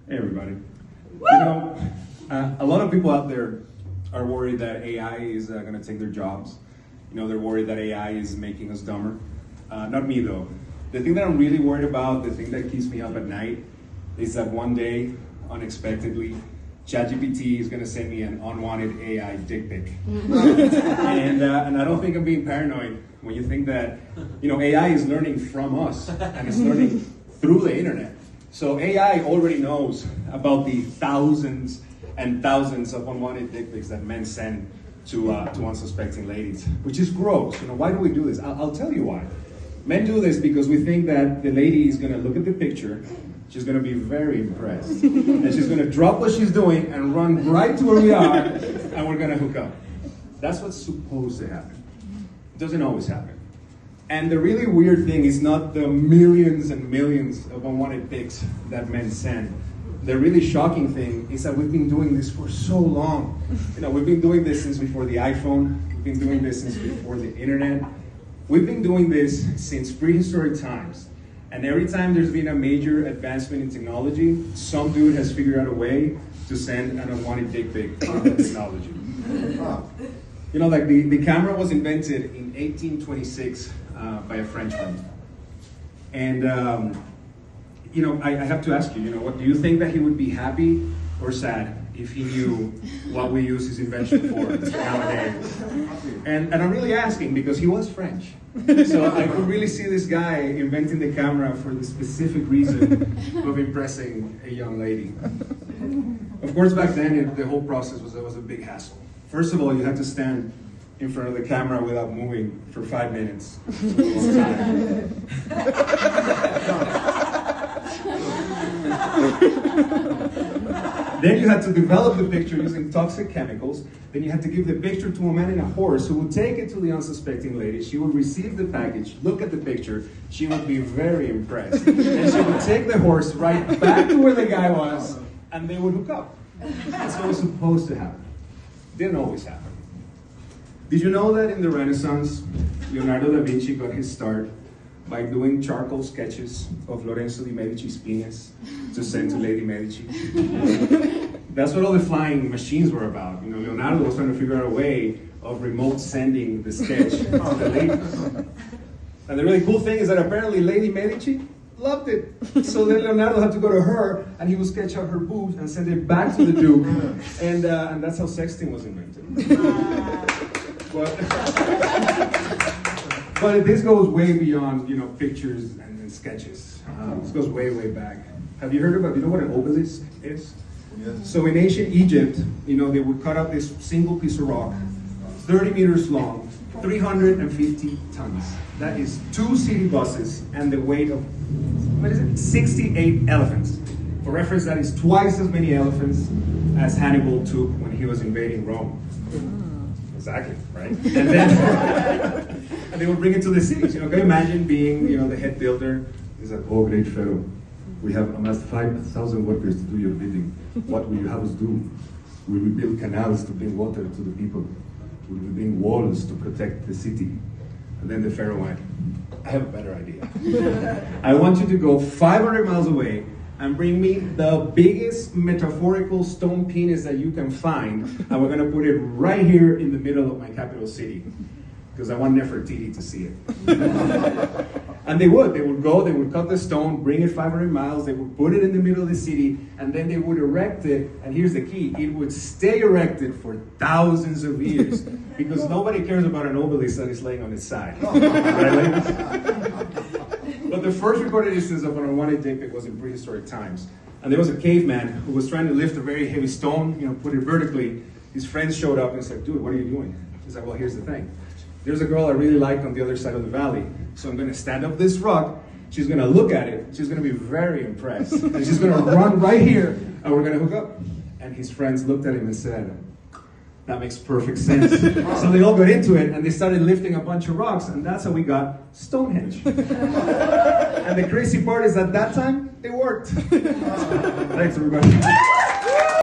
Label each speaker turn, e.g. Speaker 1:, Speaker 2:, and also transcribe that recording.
Speaker 1: Hey everybody. You know, a lot of people out there are worried that AI is going to take their jobs. You know, they're worried that AI is making us dumber. Not me though. The thing that I'm really worried about, the thing that keeps me up at night, is that one day, unexpectedly, ChatGPT is going to send me an unwanted AI dick pic. And I don't think I'm being paranoid when you think that, you know, AI is learning from us and it's learning through the internet. So AI already knows about the thousands and thousands of unwanted dick pics that men send to unsuspecting ladies, which is gross. You know, why do we do this? I'll tell you why. Men do this because we think that the lady is going to look at the picture, she's going to be very impressed, and she's going to drop what she's doing and run right to where we are, and we're going to hook up. That's what's supposed to happen. It doesn't always happen. And the really weird thing is not the millions and millions of unwanted pics that men send. The really shocking thing is that we've been doing this for so long. You know, we've been doing this since before the iPhone. We've been doing this since before the internet. We've been doing this since prehistoric times. And every time there's been a major advancement in technology, some dude has figured out a way to send an unwanted dick pic through the technology. You know, like the camera was invented in 1826 by a Frenchman. And, you know, I have to ask you, you know, what do you think that he would be happy or sad if he knew what we use his invention for nowadays? And I'm really asking because he was French. So I could really see this guy inventing the camera for the specific reason of impressing a young lady. Of course, back then, the whole process was a big hassle. First of all, you had to stand in front of the camera without moving for 5 minutes. Then you had to develop the picture using toxic chemicals. Then you had to give the picture to a man in a horse who would take it to the unsuspecting lady. She would receive the package, look at the picture. She would be very impressed. And she would take the horse right back to where the guy was, and they would hook up. That's what was supposed to happen. Didn't always happen. Did you know that in the Renaissance, Leonardo da Vinci got his start by doing charcoal sketches of Lorenzo di Medici's penis to send to Lady Medici? That's what all the flying machines were about. You know, Leonardo was trying to figure out a way of remote sending the sketch to the lady. And the really cool thing is that apparently Lady Medici loved it. So then Leonardo had to go to her and he would sketch out her boobs and send it back to the Duke. And that's how sexting was invented. But this goes way beyond, you know, pictures and sketches. This goes way, way back. Have you heard about, you know what an obelisk is? Yes. So in ancient Egypt, you know, they would cut up this single piece of rock, 30 meters long, 350 tons. That is 2 city buses and the weight of, 68 elephants. For reference, that is twice as many elephants as Hannibal took when he was invading Rome. Exactly, right? And then and they would bring it to the cities. You know, can you imagine being, you know, the head builder? He's like, oh, great Pharaoh, we have amassed 5,000 workers to do your bidding. What will you have us do? We will build canals to bring water to the people. We will bring walls to protect the city. And then the Pharaoh went, I have a better idea. I want you to go 500 miles away and bring me the biggest metaphorical stone penis that you can find, and we're gonna put it right here in the middle of my capital city, because I want Nefertiti to see it. And they would go, they would cut the stone, bring it 500 miles, they would put it in the middle of the city, and then they would erect it, and here's the key, it would stay erected for thousands of years, because nobody cares about an obelisk that is laying on its side. Right, ladies? But the first recorded instance of an unwanted dick pic was in prehistoric times. And there was a caveman who was trying to lift a very heavy stone, you know, put it vertically. His friends showed up and said, dude, what are you doing? He's like, well, here's the thing. There's a girl I really like on the other side of the valley. So I'm going to stand up this rock. She's going to look at it. She's going to be very impressed. And she's going to run right here, and we're going to hook up. And his friends looked at him and said, that makes perfect sense. So they all got into it, and they started lifting a bunch of rocks, and that's how we got Stonehenge. And the crazy part is at that time, it worked. Thanks, everybody.